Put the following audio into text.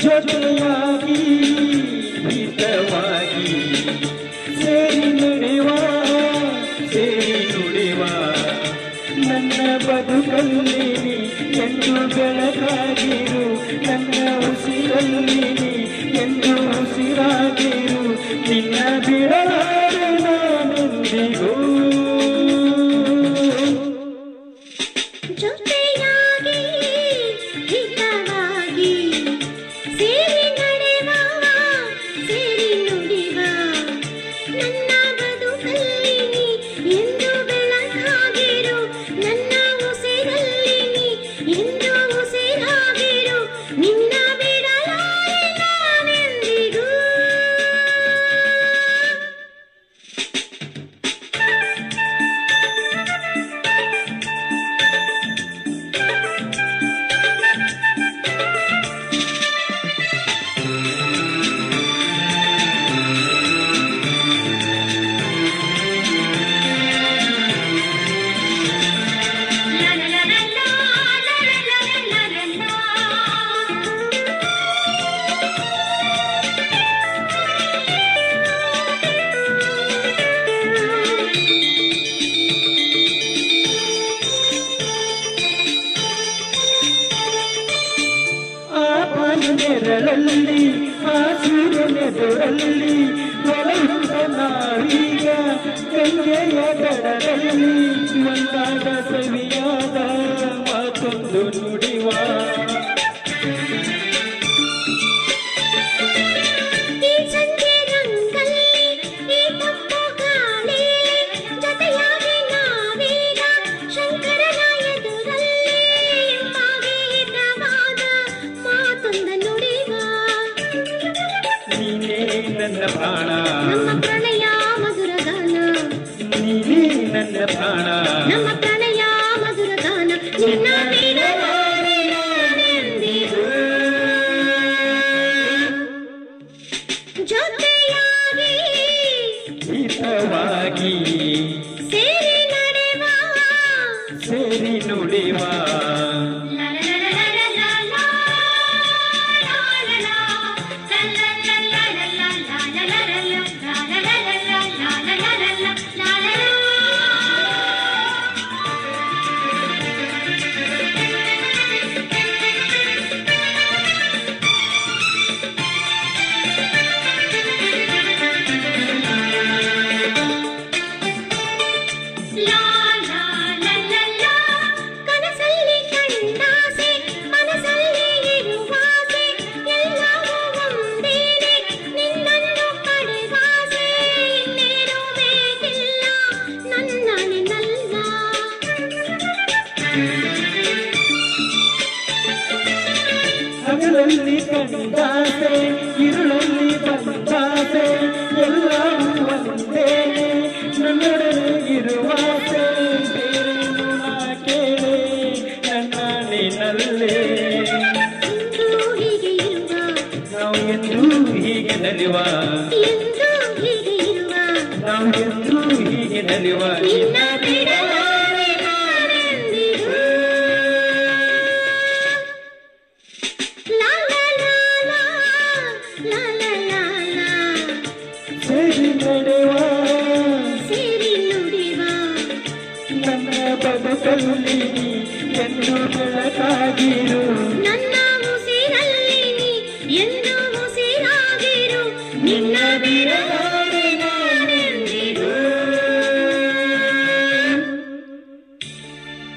ಜೊತೆಯಾಗಿ ಹಿತವಾಗಿ ಸೇರಿ ನಡೆಯುವ ಸೇರಿ ನುಡಿವ ನನ್ನ ಬದುಕಲ್ಲಿ ಎಂದು ಬೆಳಕಾಗಿರು ನನ್ನ ಉಸಿರಲ್ಲಿ ಎಂದು ಉಸಿರಾಗಿರು ನಿನ್ನ ಬಿಡಲಾರೆ ನಾನೆಂದಿಗೂ ಜೊತೆಯಾಗಿ ಹಿತವಾಗಿ ಸೇರಿ ನಡೆವ ಸೇರಿ ನುಡಿವ ನನ್ನ ಬದುಕಲ್ಲಿ ಎಂದು ಬೆಳಕಾಗಿರು ನನ್ನ ಉಸಿರಲ್ಲಿ ಎಂದು ಉಸಿರಾಗಿರು ನಿನ್ನ ಬಿಡಲಾರೆ ನಾನೆಂದಿಗೂ ನೆರಳಲ್ಲಿ ಆ ಸೂರ್ಯನೆದುರಲ್ಲಿ ಒಲವುಂಟ ನಾವೀಗ ಗಂಗೆಯ ದಡದಲ್ಲಿ ಒಂದಾದ ಸವಿಯಾದ ಮಾತೊಂದು ನುಡಿವ ನನ್ನ ಪ್ರಾಣ ನಮ್ಮ ಪ್ರಣಯ ಮಧುರ ಗಾನ ನೀನೇ ನನ್ನ ಪ್ರಾಣ ನಮ್ಮ ಪ್ರಣಯ ಮಧುರ ಗಾನ ನಿನ್ನ ಬಿಡಲಾರೆ ನಾನೆಂದಿಗೂ ಜೊತೆಯಾಗಿ ಹಿತವಾಗಿ ಸೇರಿ ನಡೆವ ಸೇರಿ ನುಡಿವ ಹಗಲಲ್ಲಿ ಕಂಡಾಸೆ ഇരുಳಲ್ಲಿ ಬಂದಾಸೆ ಎಲ್ಲವೂ ಒಂದೇನೆ ನನ್ನೊಡನೆ ಇರುವಾಸೆ ಬೇರೇನು ನಾ ಕೇಳೆ ನನ್ನ ನಿನ್ನಲ್ಲೇ ಹೀಗೆ ಇರುವ ನಾವು ಎಂದೂ ಹೀಗೆ ನಲಿವ ಎಂದು ಹೀಗೆ ಇರುವ ನಾವು ಎಂದೂ ಹೀಗೆ ನಲಿವ ನಿನ್ನ ಬಿಡಲಾರೆ ನಾನೆಂದಿಗೂ ಸೇರಿ ನಡೆವ ಸೇರಿ ನುಡಿವ ನನ್ನ ಬದುಕಲ್ಲಿ ಎಂದು ಬೆಳಕಾಗಿರು